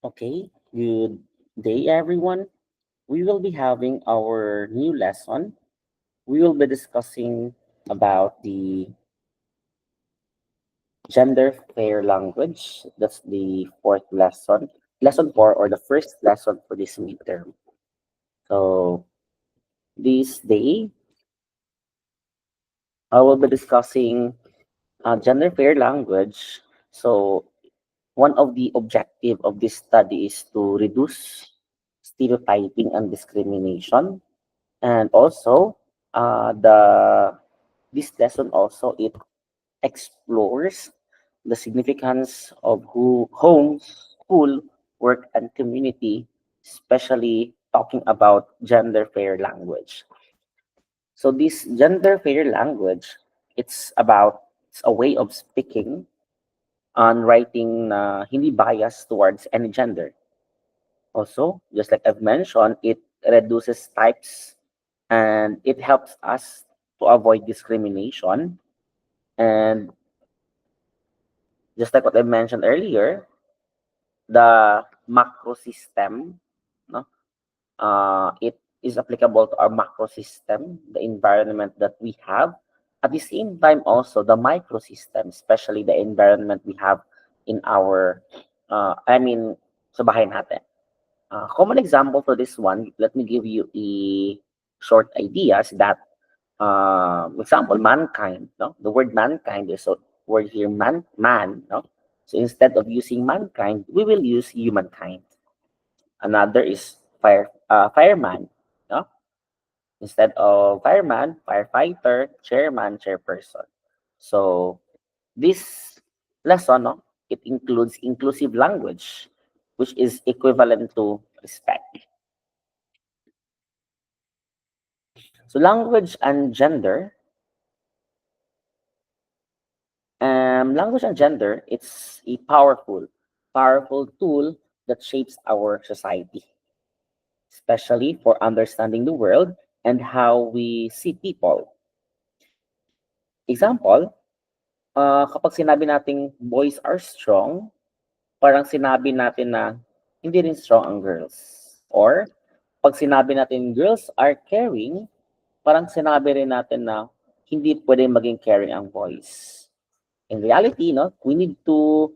Okay, good day, everyone. We will be having our new lesson. We will be discussing about the gender fair language. That's the fourth lesson, lesson four, or the first lesson for this midterm. So, this day, I will be discussing gender fair language. So, one of the objective of this study is to reduce stereotyping and discrimination. And also, the this lesson also it explores the significance of home, school, work, and community, especially talking about gender fair language. So this gender fair language, it's a way of speaking and writing na hindi biased towards any gender. Also, just like I've mentioned, it reduces types and it helps us to avoid discrimination. And just like what I mentioned earlier, the macro system, no, it is applicable to our macro system, the environment that we have. At the same time, also the micro system, especially the environment we have in our, sa bahay natin. Common example for this one, let me give you a short ideas that example, mankind, no? The word mankind is a word here, man, no? So instead of using mankind, we will use humankind. Another is fireman, no? Instead of fireman, firefighter, chairman, chairperson. So this lesson, no, it includes inclusive language, which is equivalent to respect. So language and gender, language and gender, it's a powerful tool that shapes our society, especially for understanding the world and how we see people. Example, kapag sinabi nating boys are strong, parang sinabi natin na hindi rin strong ang girls. Or, pag sinabi natin girls are caring, parang sinabi rin natin na hindi pwede maging caring ang boys. In reality, no, we need to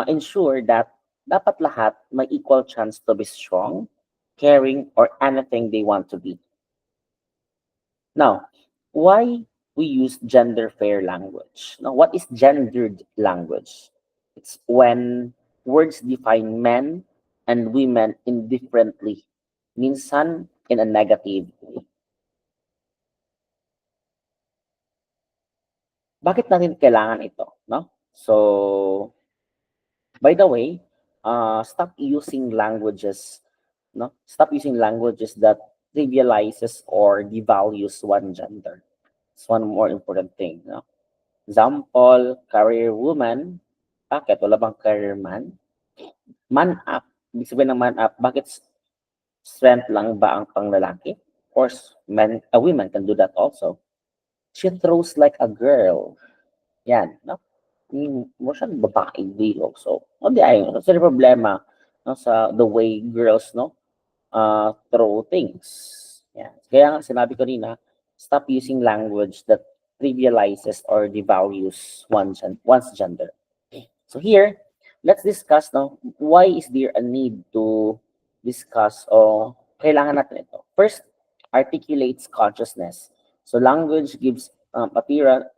ensure that dapat lahat may equal chance to be strong, caring, or anything they want to be. Now, why we use gender fair language? Now, what is gendered language? It's when words define men and women indifferently, minsan in a negative way. Bakit natin kailangan ito? No? So, by the way, stop using languages that trivializes or devalues one gender. It's one more important thing. No? Example, career woman. Bakit? Wala bang career man? Man up. Ibig sabihin ng man up, bakit strength lang ba ang panglalaki? Of course, a woman can do that also. She throws like a girl. Yan. No? Mo siyang babaeng bilog. So, hindi ayun. Kasi yung problema no, sa the way girls no throw things. Yan. Kaya nga sinabi ko rin stop using language that trivializes or devalues one's gender. So here, let's discuss no, why is there a need to discuss o kailangan natin ito. First, articulates consciousness. So language gives adherence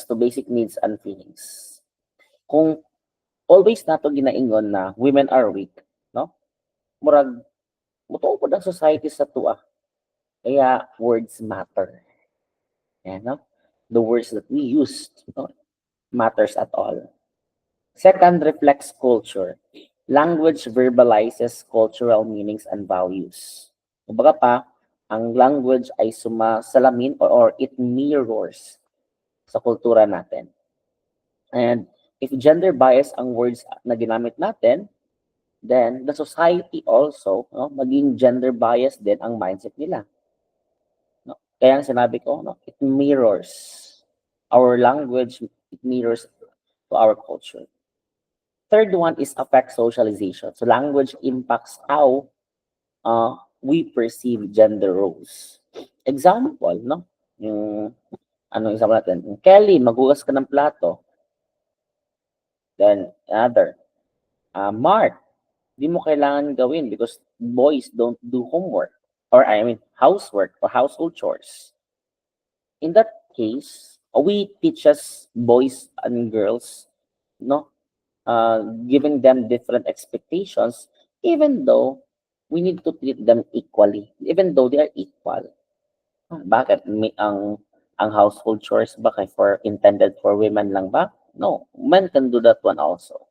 to basic needs and feelings. Kung always nato ginaingon na women are weak, no? Murag mutuo po ang society sa tua. Kaya words matter. Yan, no? The words that we use no, matters at all. Second, reflects culture. Language verbalizes cultural meanings and values. Kumbaga pa, ang language ay sumasalamin or it mirrors sa kultura natin. And if gender bias ang words na ginamit natin, then the society also, no, maging gender bias din ang mindset nila. No? Kaya sinabi ko, no, it mirrors our language, it mirrors to our culture. Third one is affect socialization. So language impacts how we perceive gender roles. Example, no? Yung, example natin? Kelly, maghugas ka ng plato. Then, another. Mark, di mo kailangan gawin because boys don't do homework. Or, I mean, housework or household chores. In that case, we teach us boys and girls, no? Giving them different expectations, even though we need to treat them equally, even though they are equal. Bakit? Ang household chores ba for intended for women lang ba? No, men can do that one also.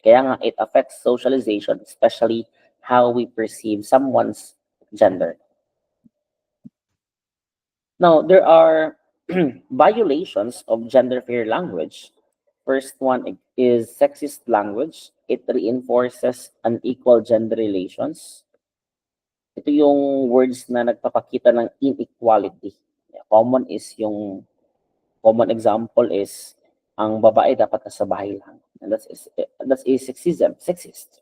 Kaya nga, it affects socialization, especially how we perceive someone's gender. Now, there are violations of gender-fair language. First one is sexist language. It reinforces unequal gender relations. Ito yung words na nagpapakita ng inequality. Common example is ang babae dapat nasa bahay lang. And that's a sexist.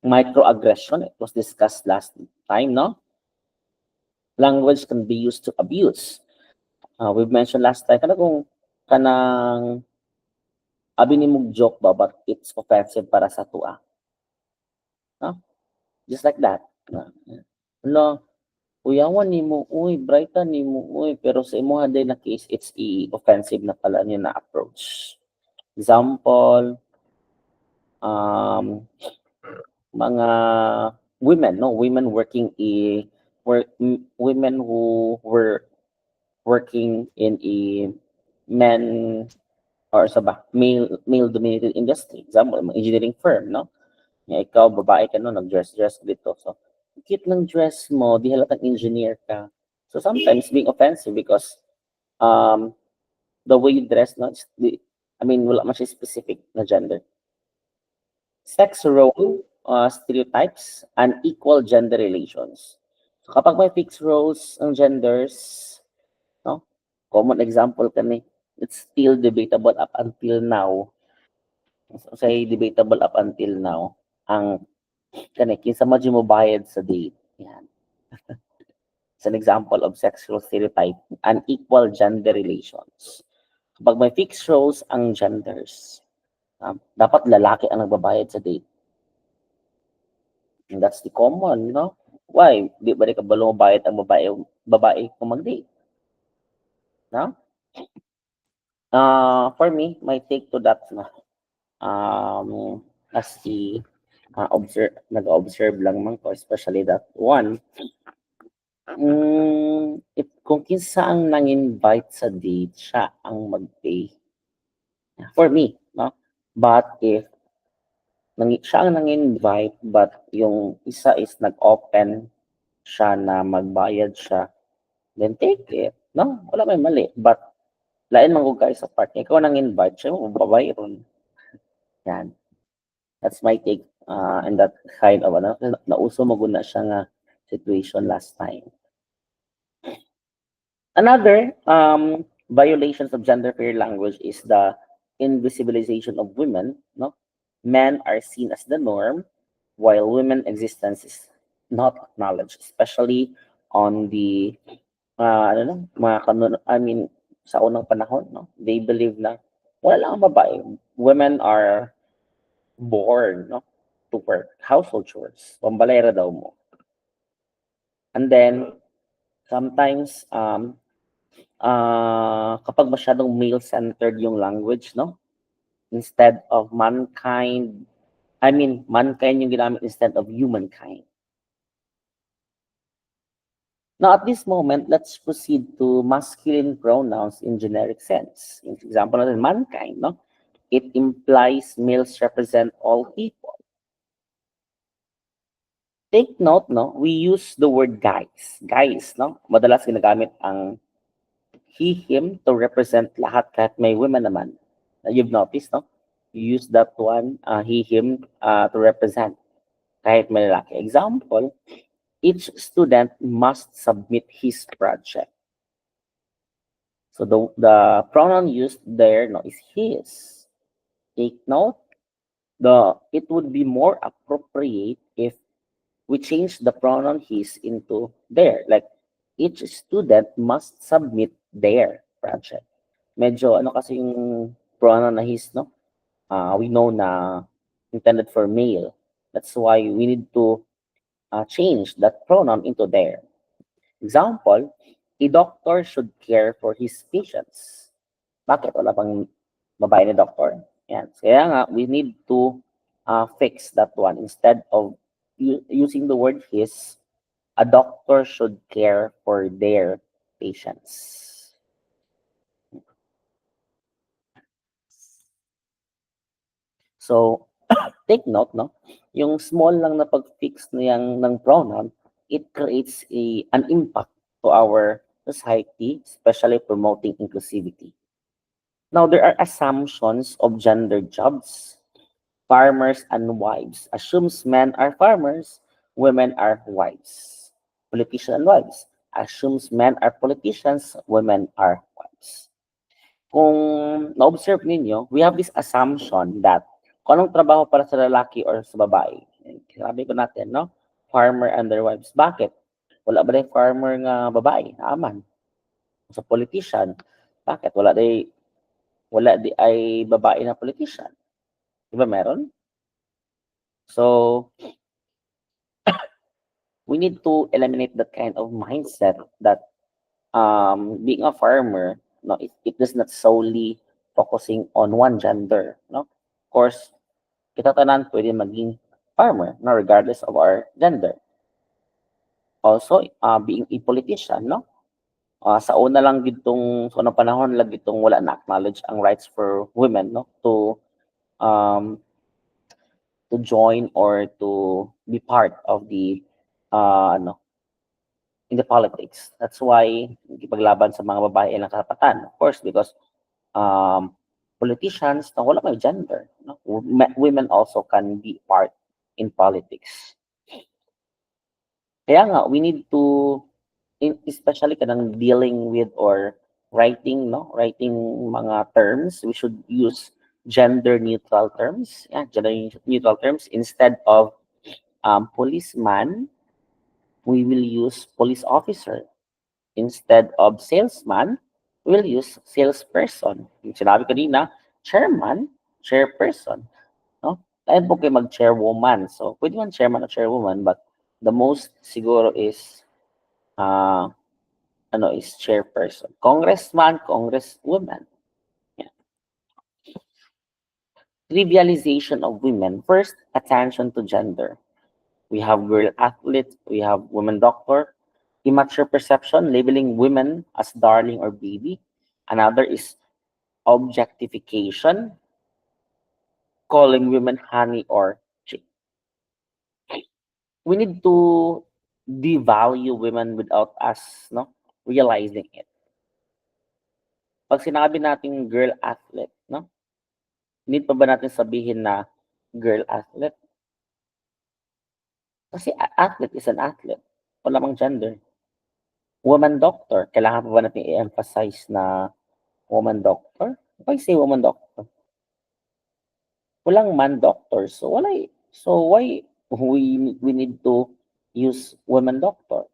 Microaggression, it was discussed last time, no? Language can be used to abuse. We've mentioned last time, kanang abi ni mong joke ba, but it's offensive para sa tua. No? Just like that. No, uyawan ni mo, uy, brightan ni mo, uy, pero sa imo haday na case, it's offensive na pala niya na approach. Example, mga women, no, women women who were working in a male dominated industry. Example, engineering firm, no? Ikaw, babae ka, no, nag-dress dito. So, cute ng dress mo, di halatang engineer ka. So, sometimes being offensive because the way you dress, no, wala man siya specific na gender. Sex role, stereotypes, and equal gender relations. So, kapag may fixed roles ang genders, no, common example kani, it's still debatable up until now. Say debatable up until now, ang kinsa madyo mo bayad sa date. Yan. It's an example of sexual stereotype and equal gender relations. Kapag may fixed roles ang genders, dapat lalaki ang nagbabayad sa date. And that's the common, no? Why? Di ba rin kabalo bayad ang babae kung mag-date? No? For me, my take to that na, as the nag-observe lang man ko, especially that one, kung kinsa ang nang-invite sa date, siya ang mag-pay. For me, no? But if siya ang nang-invite, but yung isa is nag-open siya na magbayad siya, then take it, no? Wala may mali. But lain man kung kayo sa partner, ikaw nang-invite, siya mo babayaron. Yan. That's my take and that kind of nauso maguna siya nga situation last time. Another violations of gender fair language is the invisibilization of women. No, men are seen as the norm, while women existence is not acknowledged, especially on the sa unang panahon. No, they believe na wala lang ang babae. Women are born, no, to work household chores. Pambalera daw mo. And then sometimes kapag masyadong male-centered yung language, no? Instead of mankind yung ginamit instead of humankind. Now, at this moment, let's proceed to masculine pronouns in generic sense. In example natin, mankind, no? It implies males represent all people. Take note, no? We use the word guys. Guys, no? Madalas ginagamit ang he, him to represent lahat kahit may women naman. You've noticed, no? You use that one, he, him, to represent kahit may lalaki. Example, each student must submit his project. So the pronoun used there, no, is his. take note, it would be more appropriate if we change the pronoun his into their. Like, each student must submit their project. Medyo ano kasi yung pronoun na his, no? We know na intended for male. That's why we need to change that pronoun into their. Example, a doctor should care for his patients. Bakit? Wala bang babae na doctor? Yan. Kaya nga, we need to fix that one. Instead of using the word his, a doctor should care for their patients. So, take note, no? Yung small lang na pag-fix niyang ng pronoun, it creates an impact to our society, especially promoting inclusivity. Now, there are assumptions of gender jobs. Farmers and wives assumes men are farmers, women are wives. Politicians and wives assumes men are politicians, women are wives. Kung na-observe ninyo, we have this assumption that kung anong trabaho para sa lalaki or sa babae. Sabi ko natin, no? Farmer and their wives. Bakit? Wala ba yung farmer nga babae? Naaman. Sa politician. Bakit? Wala di ay babae na politician. Di ba meron? So, we need to eliminate that kind of mindset that being a farmer, no, it does not solely focusing on one gender, no? Of course, kita tanan pwede maging farmer, no, regardless of our gender. Also, being a politician, no? Sa una lang gitong sa unang panahon lang gitong wala na acknowledge ang rights for women, no, um to join or to be part of the ano in the politics. That's why nakipaglaban sa mga babae ang karapatan. Of course, because um, politicians na wala may gender. No? Women also can be part in politics. Kaya nga, we need to, especially kanang dealing with or writing, no? Writing mga terms, we should use gender neutral terms. Yeah, gender neutral terms. Instead of policeman, we will use police officer. Instead of salesman, we'll use salesperson. Yung sinabi ko kanina, chairman, chairperson. No? Tayo po kayo mag-chairwoman. So, pwede man chairman o chairwoman, but the most siguro is is chairperson. Congressman, congresswoman. Yeah. Trivialization of women. First, attention to gender. We have girl athlete, we have women doctor. Immature perception, labeling women as darling or baby. Another is objectification, calling women honey or chick. We need to devalue women without us realizing it. Pag sinabi natin girl athlete, no? Need pa ba natin sabihin na girl athlete? Kasi athlete is an athlete. Wala mang gender. Woman doctor, kailangan pa ba natin i-emphasize na woman doctor? Why say woman doctor? Walang man doctor. So why we need to use woman doctor?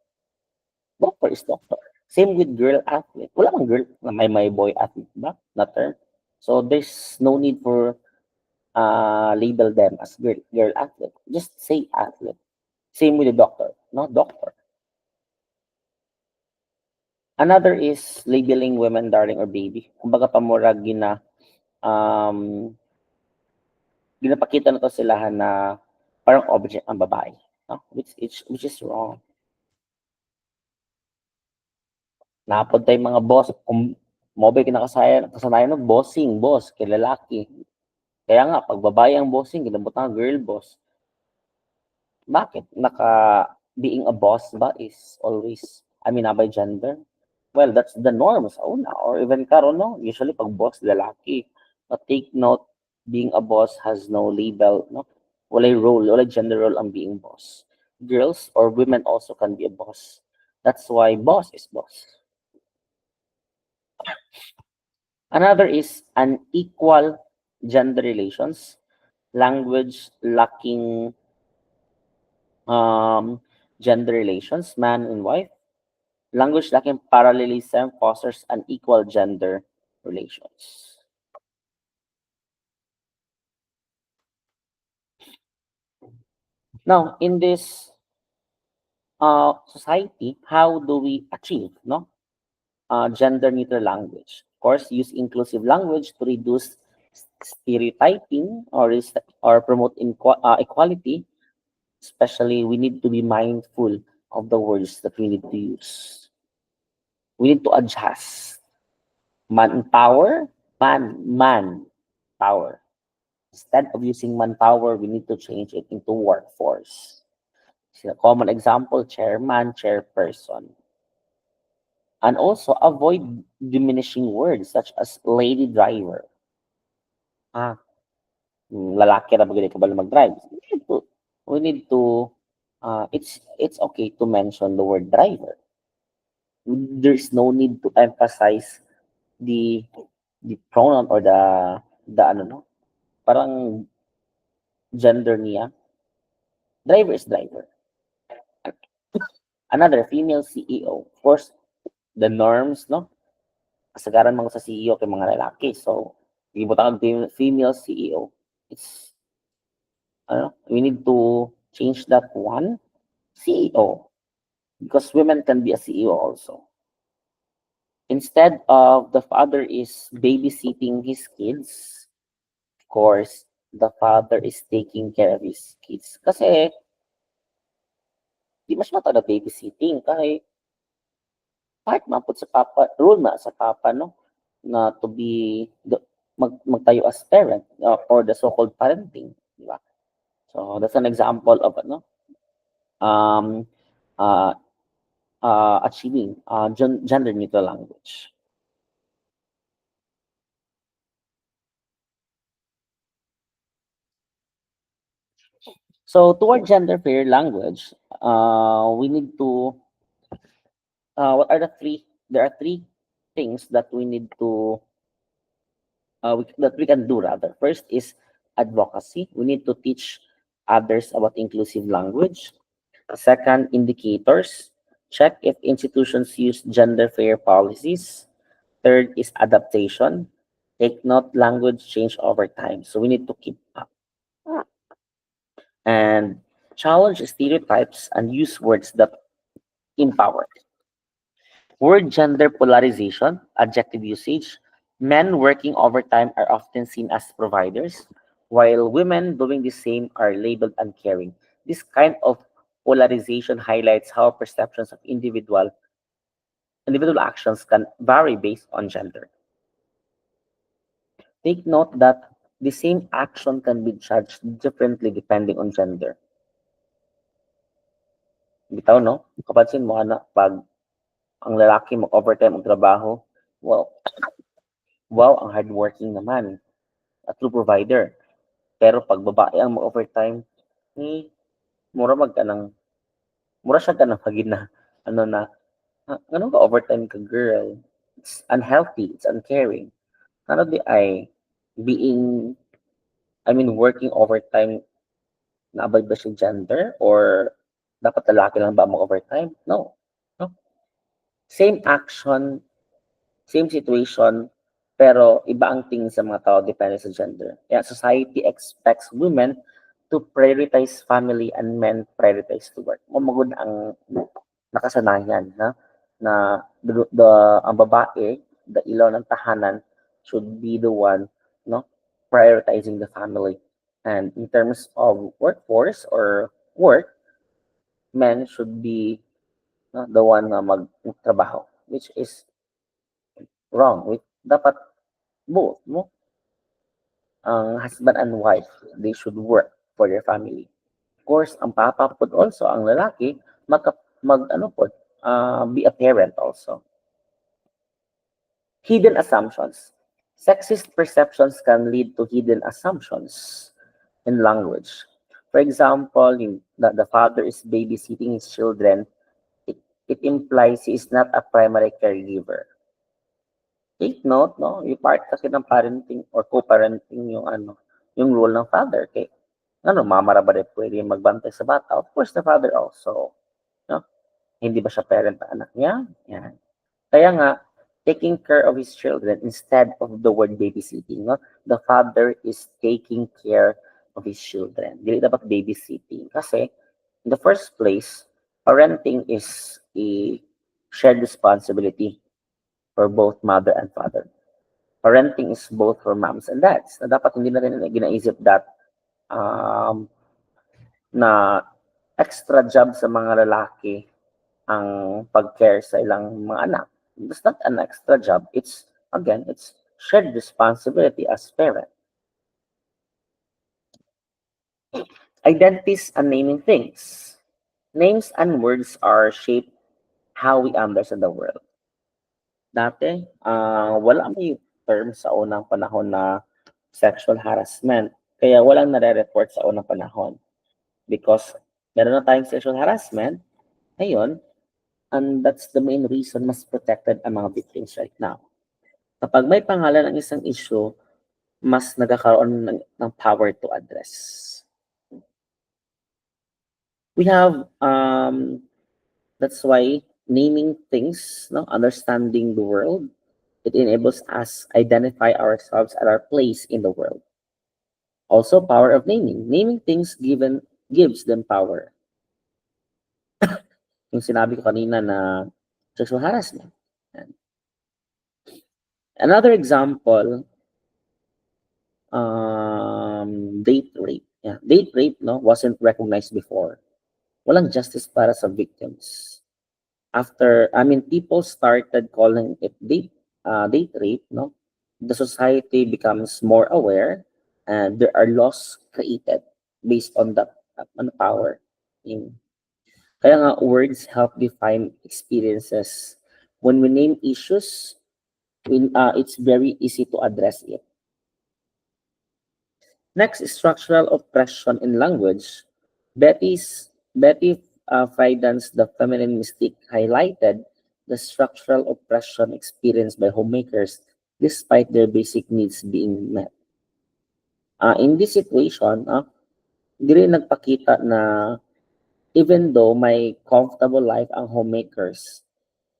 Doctor is doctor. Same with girl athlete. Wala mang girl na may boy athlete ba? Na term. So there's no need for label them as girl athlete. Just say athlete. Same with the doctor. No, doctor. Another is labeling women darling or baby. Kumbaga pamura ginapakita na to sila na parang object ang babae, no? Which is wrong. Napod tayong mga boss, kung mobile kasanayan ng bossing, boss, kay lalaki. Kaya nga, pag babae ang bossing, ginabot ng girl boss. Bakit? Being a boss ba is always, by gender? Well, that's the norm sa una. Or even karon, no? Usually, pag boss, lalaki. But take note, being a boss has no label, no? Walay gender role ang being boss. Girls or women also can be a boss. That's why boss is boss. Another is unequal gender relations, language lacking um, gender relations, man and wife. Language lacking parallelism fosters unequal gender relations. Now, in this society, how do we achieve gender neutral language? Of course, use inclusive language to reduce stereotyping or promote equality. Especially, we need to be mindful of the words that we need to use. We need to adjust. Manpower, man power. Instead of using manpower, we need to change it into workforce. So a common example, chairman, chairperson. And also avoid diminishing words such as lady driver. Ah, lalaki ra bagay ka ba mag-drive? We need to it's okay to mention the word driver. There's no need to emphasize the the pronoun or the ano no, parang gender niya. Driver is driver. Another female CEO. Of course, the norms no, kasagaran mga sa CEO kay mga lalaki. So, ibutang female CEO. It's we need to change that one CEO because women can be a CEO also. Instead of the father is babysitting his kids, of course, the father is taking care of his kids. Kasi, di mas mata na babysitting kahit part man pud sa papa, rule na sa papa, no? Na to be, magtayo as parent or the so-called parenting. Di ba? So, that's an example of, um, uh, achieving gender neutral language. So, toward gender fair language, we need to, what are the three, there are three things that we need to, that we can do rather. First is advocacy. We need to teach others about inclusive language. Second, indicators. Check if institutions use gender fair policies. Third is adaptation. Take note language change over time. So we need to keep up and challenge stereotypes and use words that empower. Word gender polarization, adjective usage. Men working overtime are often seen as providers, while women doing the same are labeled uncaring. This kind of polarization highlights how perceptions of individual actions can vary based on gender. Take note that the same action can be judged differently depending on gender. Bitaw, no? Kapansin mo, na pag ang lalaki mag-overtime ang trabaho, well, wow, ang hardworking naman. A true provider. Pero pag babae ang mag-overtime, eh, mura mag ka ng, mura siya ka ng hagin na, ano na, ano ka overtime ka, girl? It's unhealthy, it's uncaring. Ano di ay, being, working overtime, naabay ba siya gender? Or dapat lalaki lang ba mag-overtime? No. No. Same action, same situation, pero iba ang tingin sa mga tao depende sa gender. Kaya society expects women to prioritize family and men prioritize to work. Mamagod ang nakasanayan na ang babae, the ilaw ng tahanan should be the one no prioritizing the family. And in terms of workforce or work, men should be the one na magtrabaho, which is wrong. Dapat both, no? Ang husband and wife, they should work for their family. Of course, ang papa po also, ang lalaki, be a parent also. Hidden assumptions. Sexist perceptions can lead to hidden assumptions in language. For example, the father is babysitting his children, it implies he is not a primary caregiver. Take note, no? Yung part kasi ng parenting or co-parenting yung ano, yung role ng father. Kay, ano, mama ba rin pwede magbantay sa bata? Of course, the father also. No? Hindi ba siya parent ng anak niya? Yan. Kaya nga, taking care of his children instead of the word babysitting, no? The father is taking care of his children. Dili dapat babysitting. Kasi, in the first place, parenting is a shared responsibility for both mother and father. Parenting is both for moms and dads. Na dapat hindi na rin ginaisip that um, na extra job sa mga lalaki ang pag-care sa ilang mga anak. It's not an extra job. It's, again, it's shared responsibility as parent. Identities and naming things. Names and words are shaped how we understand the world. Dati, wala may term sa unang panahon na sexual harassment. Kaya walang nare-report sa unang panahon. Because meron na tayong sexual harassment, ngayon, and that's the main reason mas protected ang mga victims right now. Kapag may pangalan ang isang issue, mas nagkakaroon ng power to address. We have, that's why naming things, no, understanding the world, it enables us identify ourselves at our place in the world. Also, power of naming. Naming things gives them power. Yung sinabi ko kanina na sexual harassment. Another example, date rape. Yeah, date rape, no, wasn't recognized before. Walang justice para sa victims. People started calling it date rape, no? The society becomes more aware, and there are laws created based on that power. Kaya nga, words help define experiences. When we name issues, it's very easy to address it. Next is structural oppression in language. Betty Friedan's The Feminine Mystique highlighted the structural oppression experienced by homemakers despite their basic needs being met. In this situation, hindi rin nagpakita na even though may comfortable life ang homemakers,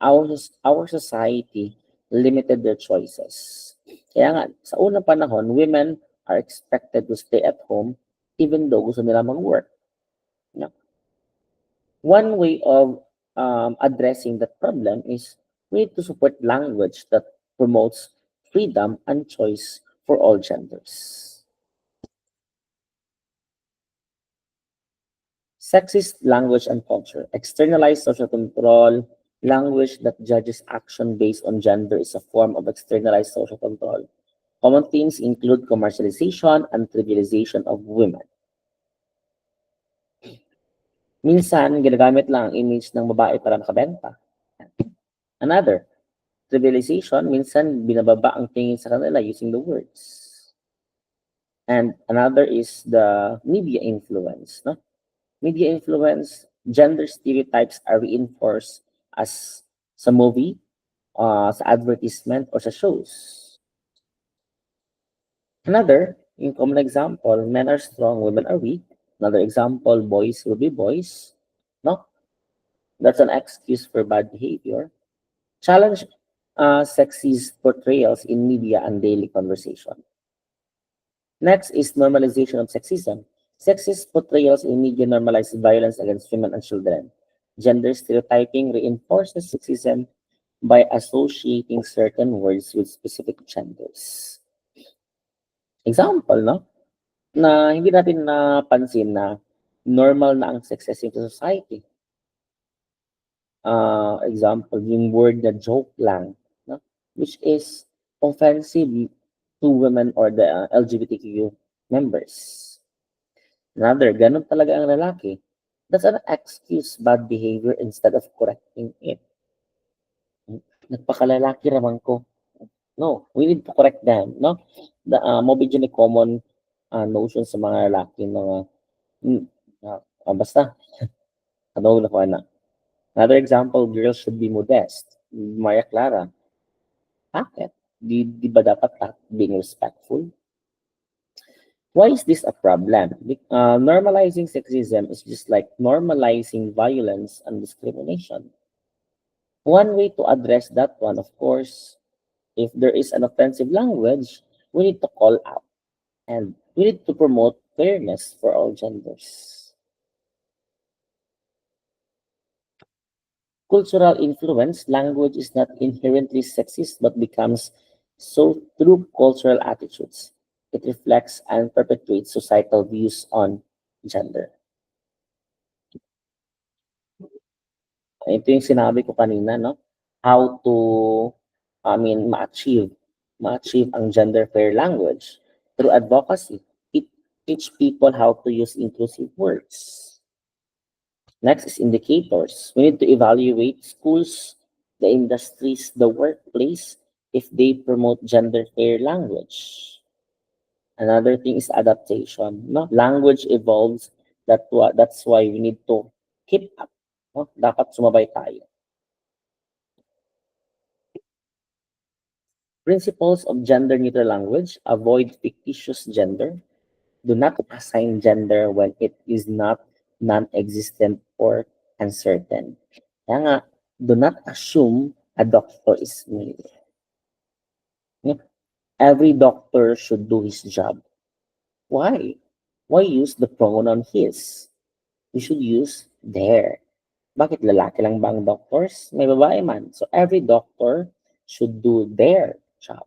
our society limited their choices. Kaya nga, sa unang panahon, women are expected to stay at home even though gusto nila mag-work. You know? One way of addressing that problem is we need to support language that promotes freedom and choice for all genders. Sexist language and culture. Externalized social control. Language that judges action based on gender is a form of externalized social control. Common themes include commercialization and trivialization of women. Minsan, ginagamit lang ang image ng babae para makabenta. Another, trivialization, minsan binababa ang tingin sa kanila using the words. And another is the media influence. No? Media influence, gender stereotypes are reinforced as sa movie, sa advertisement, or sa shows. Another, yung common example, men are strong, women are weak. Another example, boys will be boys. No? That's an excuse for bad behavior. Challenge sexist portrayals in media and daily conversation. Next is normalization of sexism. Sexist portrayals in media normalize violence against women and children. Gender stereotyping reinforces sexism by associating certain words with specific genders. Example, no? Na hindi natin napansin na normal na ang sexism sa society. Example, yung word na joke lang, no? Which is offensive to women or the LGBTQ members. Another, ganun talaga ang lalaki. That's an excuse bad behavior instead of correcting it. Nagpakalalaki raman ko. No, we need to correct them, no? The mobile ni common notion sa mga lalaki na basta ano na ko na. Another example, girls should be modest. Maria Clara. Bakit? Di ba dapat being respectful? Why is this a problem? Normalizing sexism is just like normalizing violence and discrimination. One way to address that one, of course, if there is an offensive language, we need to call out and we need to promote fairness for all genders. Cultural influence, language is not inherently sexist but becomes so through cultural attitudes. It reflects and perpetuates societal views on gender. Ito yung sinabi ko kanina, no? How to, ma-achieve ang gender fair language through advocacy. It teach people how to use inclusive words. Next is indicators. We need to evaluate schools, the industries, the workplace, if they promote gender fair language. Another thing is adaptation. No? Language evolves. That's why we need to keep up. No? Dapat sumabay tayo. Principles of gender neutral language. Avoid fictitious gender. Do not assign gender when it is not non-existent or uncertain. Kaya nga, do not assume a doctor is male. Every doctor should do his job. Why? Why use the pronoun his? We should use their. Bakit lalaki lang ba ang doctors? May babae man. So every doctor should do their job.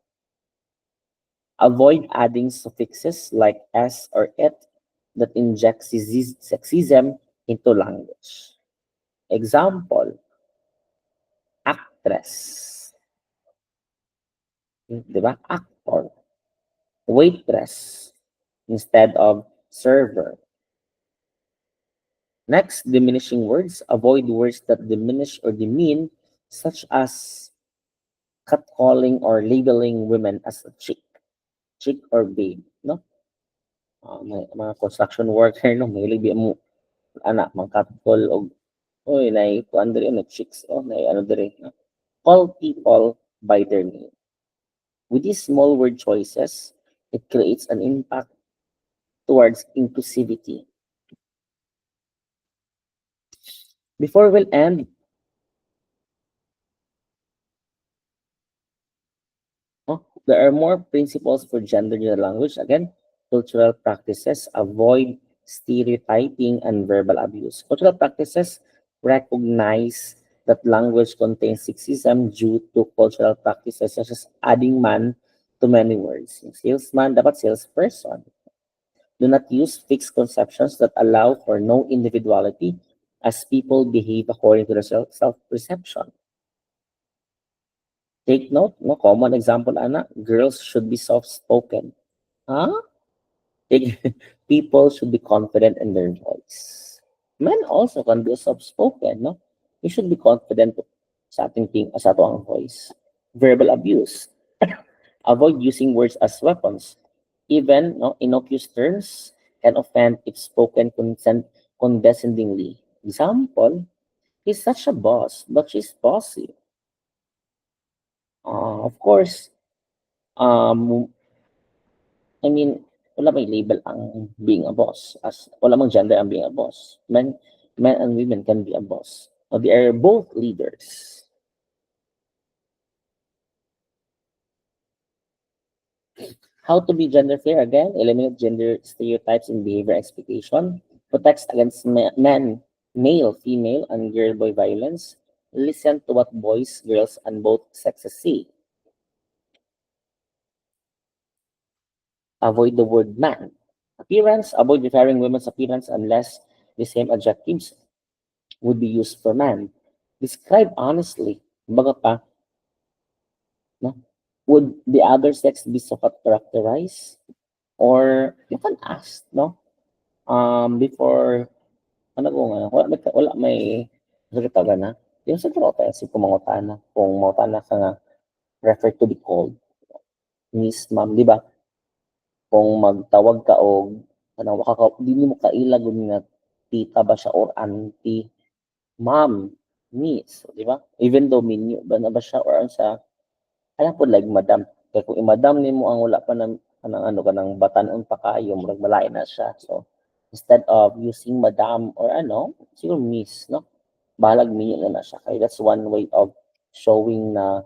Avoid adding suffixes like s or it that inject sexism into language. Example, actress. Di ba? Actor. Waitress instead of server. Next, diminishing words. Avoid words that diminish or demean, such as catcalling or labeling women as a chick or babe. No? May mga construction worker, no? May libi mo, anak, mga catcall o oy, kuan diri na chicks, ano diri. No? Call people by their name. With these small word choices, it creates an impact towards inclusivity. Before we'll end, there are more principles for gender neutral language. Again, cultural practices, avoid stereotyping and verbal abuse. Cultural practices recognize that language contains sexism due to cultural practices such as adding man to many words. Yung salesman, dapat salesperson. Do not use fixed conceptions that allow for no individuality as people behave according to their self-perception. Take note, no common example, Ana, girls should be soft-spoken. Huh? People should be confident in their voice. Men also can be soft-spoken, no? You should be confident sa ating sa ato ang voice. Verbal abuse. Avoid using words as weapons. Even innocuous terms can offend if spoken condescendingly. Example, he's such a boss, but she's bossy. Of course, um, I mean, wala may label ang being a boss. As wala mang gender ang being a boss. Men and women can be a boss. They are both leaders. How to be gender fair again? Eliminate gender stereotypes in behavior expectation. Protects against male, female, and girl-boy violence. Listen to what boys, girls, and both sexes say. Avoid the word man. Appearance. Avoid referring women's appearance unless the same adjectives would be used for man. Describe honestly. Baga pa, no? Would the other sex be so characterized? Or you can ask, no? Before, ano ko nga, wala may nakita na. Yung sa tropa, si kumangutana. Kung mangutana ka nga, refer to be called. Miss, ma'am, di ba? Kung magtawag ka og ano, di mo kailag nga tita ba siya or auntie, ma'am, miss, di ba? Even though minyo ba na ba siya or ano siya, alam po like madam. Kaya kung imadam nimo ang wala pa kanang ano kanang batan-on pa kayo murag malain na siya. So instead of using madam or ano, siguro miss, no? Bahalag minyo na siya. Kaya that's one way of showing na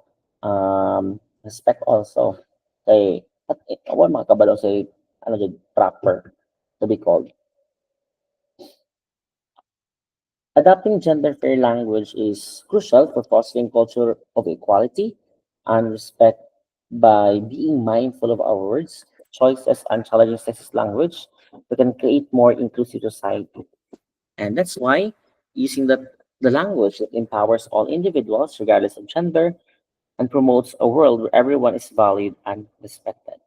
respect also. Kay at awan mga kabalo say ano jud proper to be called. Adopting gender-fair language is crucial for fostering culture of equality and respect by being mindful of our words, choices, and challenging sexist language. We can create more inclusive society. And that's why using the language that empowers all individuals, regardless of gender, and promotes a world where everyone is valued and respected.